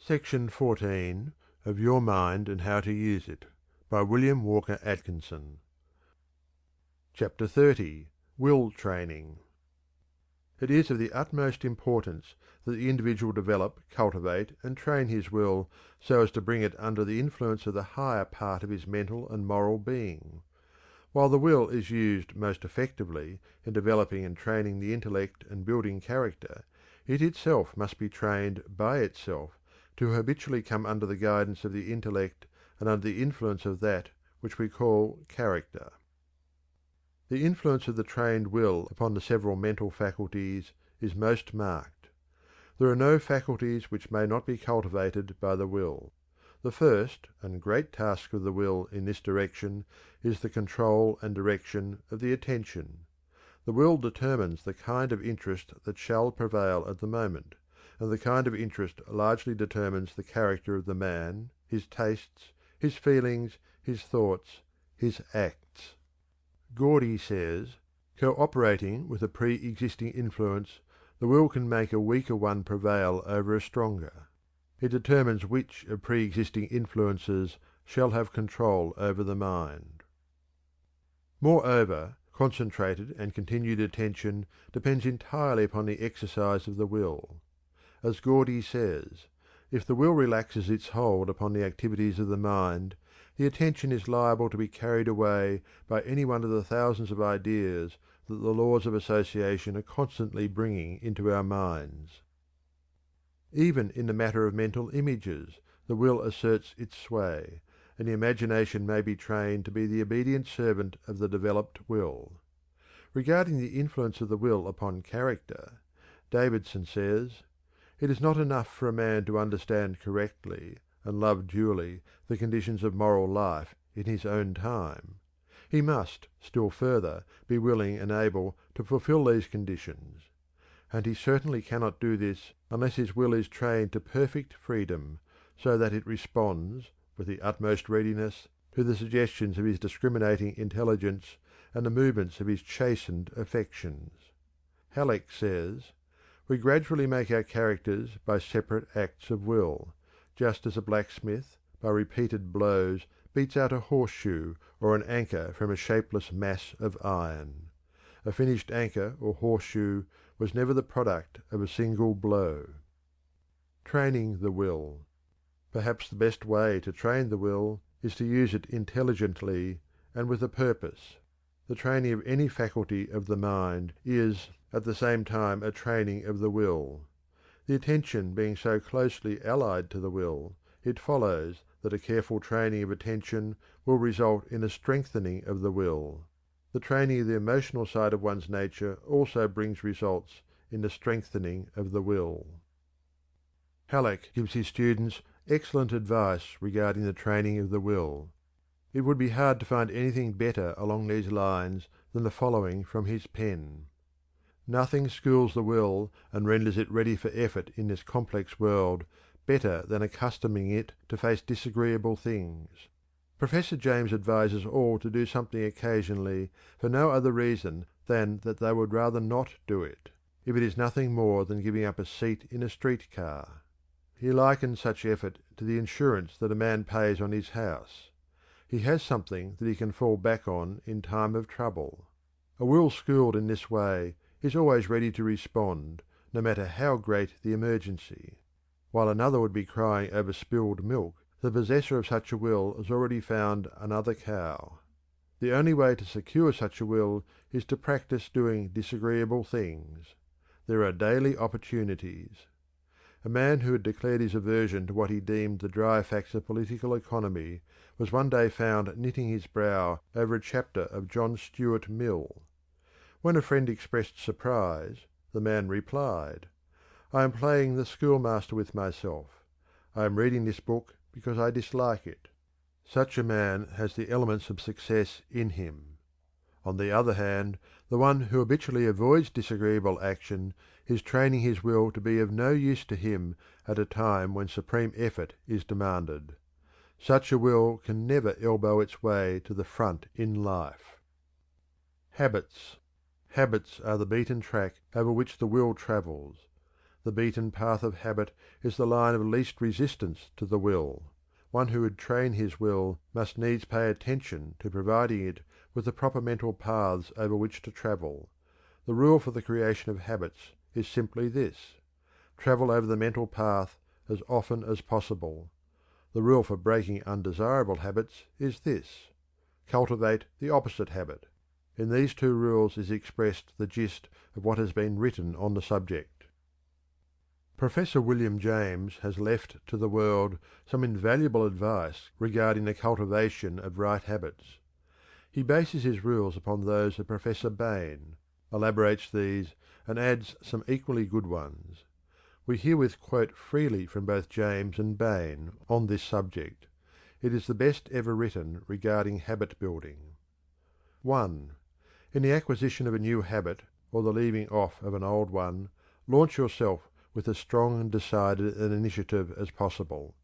Section 14 of Your Mind and How to Use It by William Walker Atkinson. Chapter 30. Will Training. It is of the utmost importance that the individual develop, cultivate, and train his will so as to bring it under the influence of the higher part of his mental and moral being. While the will is used most effectively in developing and training the intellect and building character, it itself must be trained by itself to habitually come under the guidance of the intellect and under the influence of that which we call character. The influence of the trained will upon the several mental faculties is most marked. There are no faculties which may not be cultivated by the will. The first and great task of the will in this direction is the control and direction of the attention. The will determines the kind of interest that shall prevail at the moment, and the kind of interest largely determines the character of the man, his tastes, his feelings, his thoughts, his acts. Gordy says: "Co-operating with a pre-existing influence, the will can make a weaker one prevail over a stronger. It determines which of pre-existing influences shall have control over the mind." Moreover, concentrated and continued attention depends entirely upon the exercise of the will. As Gordy says, if the will relaxes its hold upon the activities of the mind, the attention is liable to be carried away by any one of the thousands of ideas that the laws of association are constantly bringing into our minds. Even in the matter of mental images, the will asserts its sway, and the imagination may be trained to be the obedient servant of the developed will. Regarding the influence of the will upon character, Davidson says: "It is not enough for a man to understand correctly and love duly the conditions of moral life in his own time. He must, still further, be willing and able to fulfil these conditions. And he certainly cannot do this unless his will is trained to perfect freedom, so that it responds, with the utmost readiness, to the suggestions of his discriminating intelligence and the movements of his chastened affections." Halleck says: "We gradually make our characters by separate acts of will, just as a blacksmith by repeated blows beats out a horseshoe or an anchor from a shapeless mass of iron. A finished anchor or horseshoe was never the product of a single blow." Training the will. Perhaps the best way to train the will is to use it intelligently and with a purpose. The training of any faculty of the mind is at the same time a training of the will. The attention being so closely allied to the will, it follows that a careful training of attention will result in a strengthening of the will. The training of the emotional side of one's nature also brings results in the strengthening of the will. Halleck gives his students excellent advice regarding the training of the will. It would be hard to find anything better along these lines than the following from his pen: "Nothing schools the will and renders it ready for effort in this complex world better than accustoming it to face disagreeable things. Professor James advises all to do something occasionally for no other reason than that they would rather not do it, if it is nothing more than giving up a seat in a street car. He likens such effort to the insurance that a man pays on his house. He has something that he can fall back on in time of trouble. A will schooled in this way is always ready to respond, no matter how great the emergency. While another would be crying over spilled milk, the possessor of such a will has already found another cow. The only way to secure such a will is to practice doing disagreeable things. There are daily opportunities." A man who had declared his aversion to what he deemed the dry facts of political economy was one day found knitting his brow over a chapter of John Stuart Mill. When a friend expressed surprise, the man replied: "I am playing the schoolmaster with myself. I am reading this book because I dislike it." Such a man has the elements of success in him. On the other hand, the one who habitually avoids disagreeable action is training his will to be of no use to him at a time when supreme effort is demanded. Such a will can never elbow its way to the front in life. Habits. Habits are the beaten track over which the will travels. The beaten path of habit is the line of least resistance to the will. One who would train his will must needs pay attention to providing it with the proper mental paths over which to travel. The rule for the creation of habits is simply this: travel over the mental path as often as possible. The rule for breaking undesirable habits is this: cultivate the opposite habit. In these two rules is expressed the gist of what has been written on the subject. Professor William James has left to the world some invaluable advice regarding the cultivation of right habits. He bases his rules upon those of Professor Bain, elaborates these, and adds some equally good ones. We herewith quote freely from both James and Bain on this subject. It is the best ever written regarding habit building. 1. In the acquisition of a new habit, or the leaving off of an old one, launch yourself with as strong and decided an initiative as possible.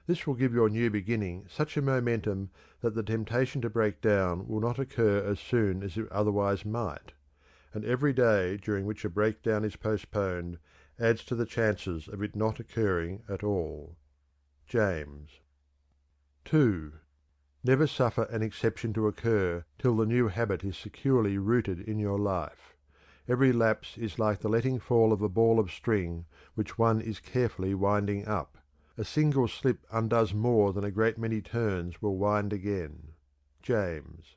This will give your new beginning such a momentum that the temptation to break down will not occur as soon as it otherwise might, and every day during which a breakdown is postponed adds to the chances of it not occurring at all. James. 2. Never suffer an exception to occur till the new habit is securely rooted in your life. Every lapse is like the letting fall of a ball of string which one is carefully winding up. A single slip undoes more than a great many turns will wind again. James.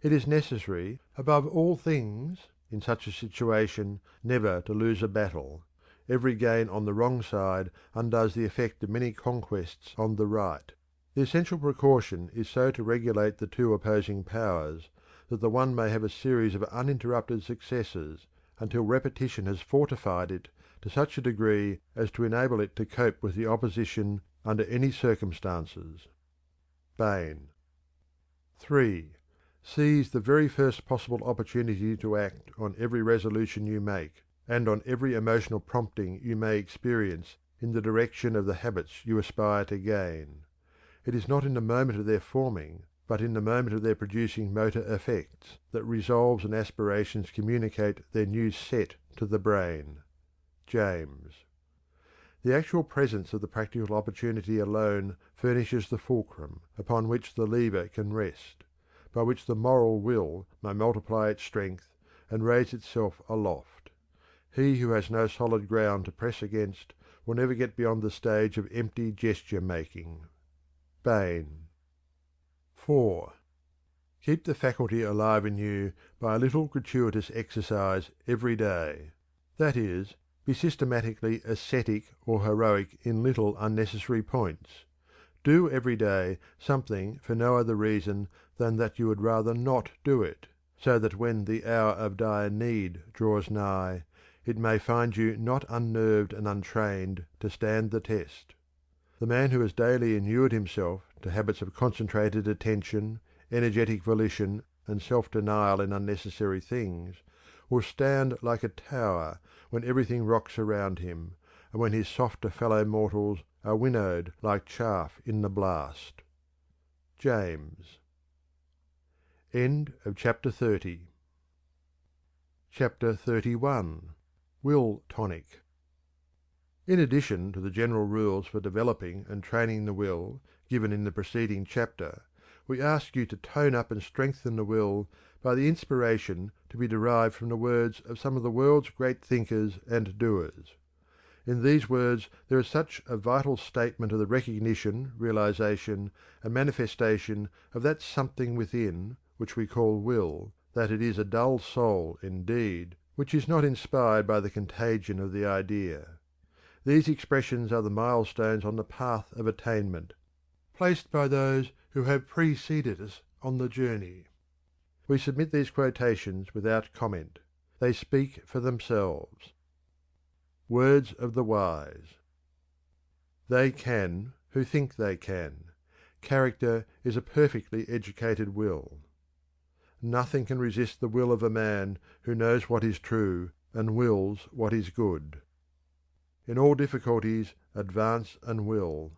It is necessary, above all things, in such a situation, never to lose a battle. Every gain on the wrong side undoes the effect of many conquests on the right. The essential precaution is so to regulate the two opposing powers that the one may have a series of uninterrupted successes until repetition has fortified it to such a degree as to enable it to cope with the opposition under any circumstances. Bain. 3. Seize the very first possible opportunity to act on every resolution you make, and on every emotional prompting you may experience in the direction of the habits you aspire to gain. It is not in the moment of their forming, but in the moment of their producing motor effects, that resolves and aspirations communicate their new set to the brain. James. The actual presence of the practical opportunity alone furnishes the fulcrum upon which the lever can rest, by which the moral will may multiply its strength and raise itself aloft. He who has no solid ground to press against will never get beyond the stage of empty gesture making. Bain. 4. Keep the faculty alive in you by a little gratuitous exercise every day. That is, be systematically ascetic or heroic in little unnecessary points. Do every day something for no other reason than that you would rather not do it, so that when the hour of dire need draws nigh, it may find you not unnerved and untrained to stand the test. The man who has daily inured himself to habits of concentrated attention, energetic volition, and self-denial in unnecessary things, will stand like a tower when everything rocks around him, and when his softer fellow mortals are winnowed like chaff in the blast. James. End of chapter 30. Chapter 31. Will Tonic. In addition to the general rules for developing and training the will given in the preceding chapter, we ask you to tone up and strengthen the will by the inspiration to be derived from the words of some of the world's great thinkers and doers. In these words there is such a vital statement of the recognition, realization, and manifestation of that something within which we call will, that it is a dull soul, indeed, which is not inspired by the contagion of the idea. These expressions are the milestones on the path of attainment, placed by those who have preceded us on the journey. We submit these quotations without comment. They speak for themselves. Words of the wise. They can who think they can. Character is a perfectly educated will. Nothing can resist the will of a man who knows what is true and wills what is good. In all difficulties advance and will,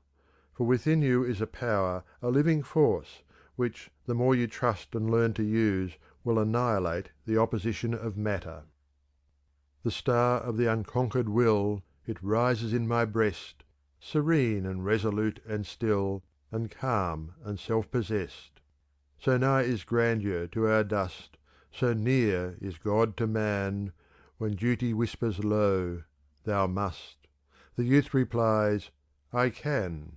for within you is a power, a living force, which the more you trust and learn to use will annihilate the opposition of matter. The star of the unconquered will, it rises in my breast, serene and resolute and still, and calm and self-possessed. So nigh is grandeur to our dust, so near is God to man, when duty whispers low, "Thou must." The youth replies, "I can."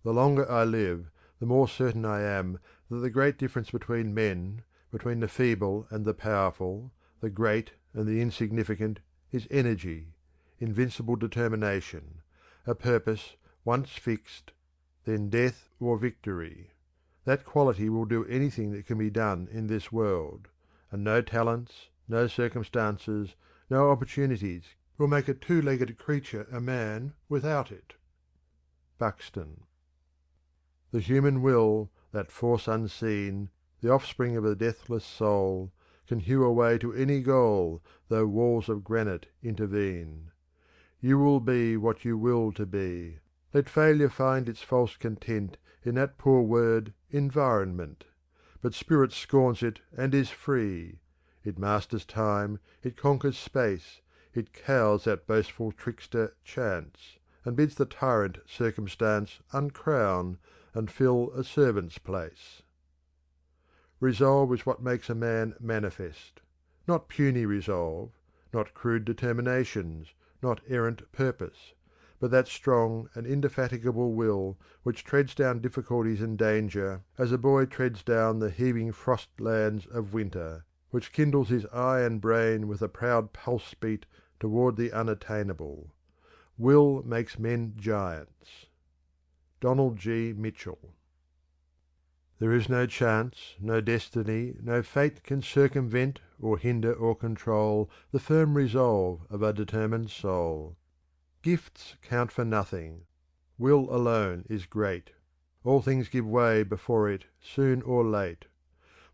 The longer I live, the more certain I am that the great difference between men, between the feeble and the powerful, the great and the insignificant, is energy, invincible determination, a purpose once fixed, then death or victory. That quality will do anything that can be done in this world, and no talents, no circumstances, no opportunities will make a two-legged creature a man without it. Buxton. The human will, that force unseen, the offspring of a deathless soul, can hew a way to any goal, though walls of granite intervene. You will be what you will to be. Let failure find its false content in that poor word environment. But spirit scorns it and is free. It masters time, it conquers space, it cowes that boastful trickster Chance, and bids the tyrant Circumstance uncrown and fill a servant's place. Resolve is what makes a man manifest; not puny resolve, not crude determinations, not errant purpose, but that strong and indefatigable will which treads down difficulties and danger as a boy treads down the heaving frost lands of winter, which kindles his eye and brain with a proud pulse beat toward the unattainable. Will makes men giants. Donald G. Mitchell. There is no chance, no destiny, no fate can circumvent or hinder or control the firm resolve of a determined soul. Gifts count for nothing. Will alone is great. All things give way before it, soon or late.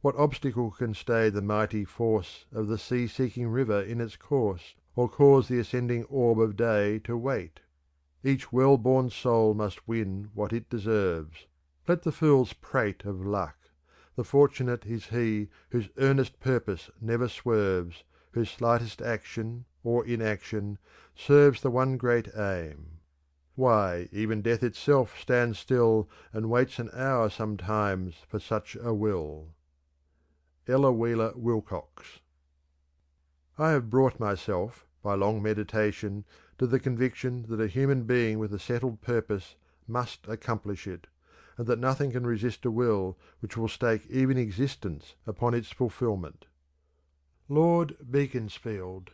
What obstacle can stay the mighty force of the sea-seeking river in its course, or cause the ascending orb of day to wait? Each well-born soul must win what it deserves. Let the fools prate of luck. The fortunate is he whose earnest purpose never swerves, whose slightest action or inaction serves the one great aim. Why, even death itself stands still and waits an hour sometimes for such a will. Ella Wheeler Wilcox. I have brought myself, by long meditation, to the conviction that a human being with a settled purpose must accomplish it, and that nothing can resist a will which will stake even existence upon its fulfilment. Lord Beaconsfield.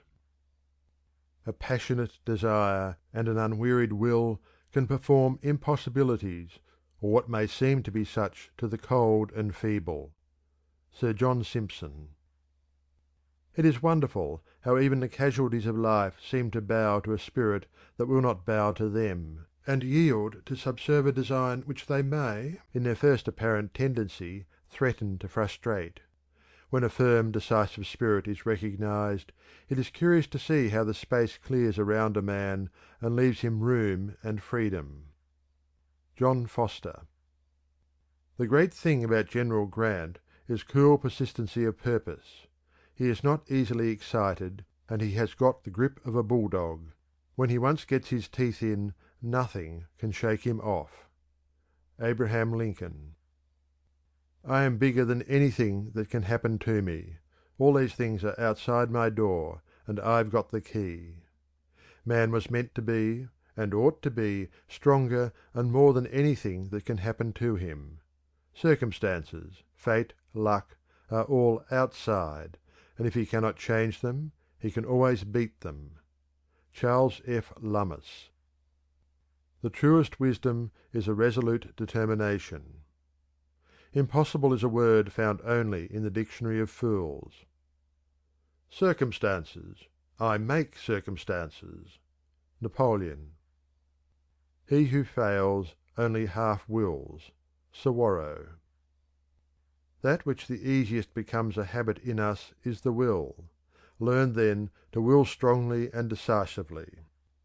A passionate desire and an unwearied will can perform impossibilities, or what may seem to be such to the cold and feeble. Sir John Simpson. It is wonderful how even the casualties of life seem to bow to a spirit that will not bow to them, and yield to subserve a design which they may, in their first apparent tendency, threaten to frustrate. When a firm, decisive spirit is recognised, it is curious to see how the space clears around a man and leaves him room and freedom. John Foster. The great thing about General Grant is cool persistency of purpose. He is not easily excited, and he has got the grip of a bulldog. When he once gets his teeth in, nothing can shake him off. Abraham Lincoln. I am bigger than anything that can happen to me. All these things are outside my door, and I've got the key. Man was meant to be, and ought to be, stronger and more than anything that can happen to him. Circumstances, fate, luck, are all outside, and if he cannot change them, he can always beat them. Charles F. Lummis. The truest wisdom is a resolute determination. Impossible is a word found only in the dictionary of fools. Circumstances. I make circumstances. Napoleon. He who fails only half wills. Sawarrow. That which the easiest becomes a habit in us is the will. Learn then to will strongly and decisively.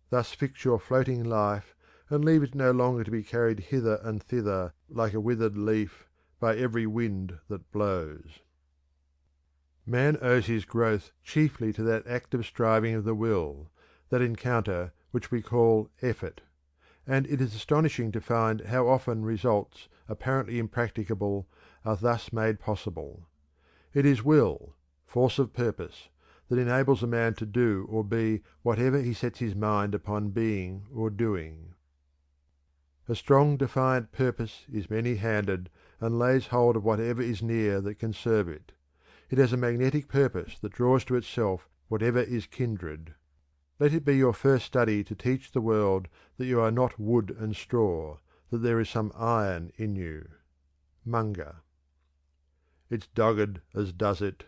Thus fix your floating life, and leave it no longer to be carried hither and thither like a withered leaf by every wind that blows. Man owes his growth chiefly to that active striving of the will, that encounter which we call effort; and it is astonishing to find how often results apparently impracticable are thus made possible. It is will, force of purpose, that enables a man to do or be whatever he sets his mind upon being or doing. A strong defiant purpose is many handed, and lays hold of whatever is near that can serve it. It has a magnetic purpose that draws to itself whatever is kindred. Let it be your first study to teach the world that you are not wood and straw, that there is some iron in you. Munger. It's dogged as does it.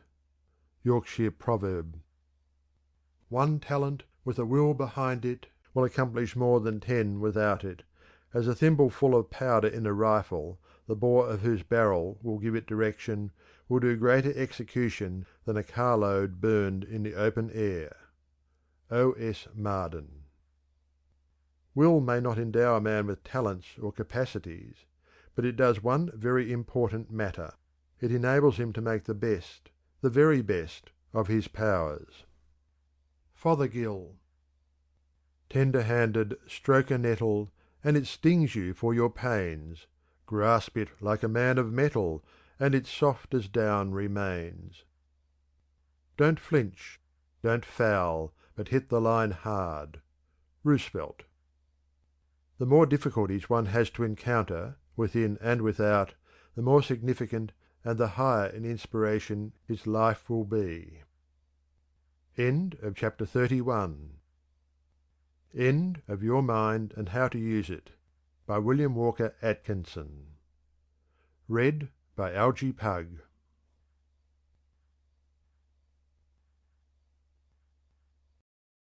Yorkshire proverb. One talent with a will behind it will accomplish more than 10 without it, as a thimbleful of powder in a rifle, the bore of whose barrel will give it direction, will do greater execution than a carload burned in the open air. O. S. Marden. Will may not endow a man with talents or capacities, but it does one very important matter. It enables him to make the best, the very best, of his powers. Fothergill. Tender-handed, stroke a nettle, and it stings you for your pains. Grasp it like a man of metal, and it soft as down remains. Don't flinch, don't foul, but hit the line hard. Roosevelt. The more difficulties one has to encounter, within and without, the more significant and the higher in inspiration his life will be. End of chapter 31. End of Your Mind and How to Use It, by William Walker Atkinson. Read by Algy Pug.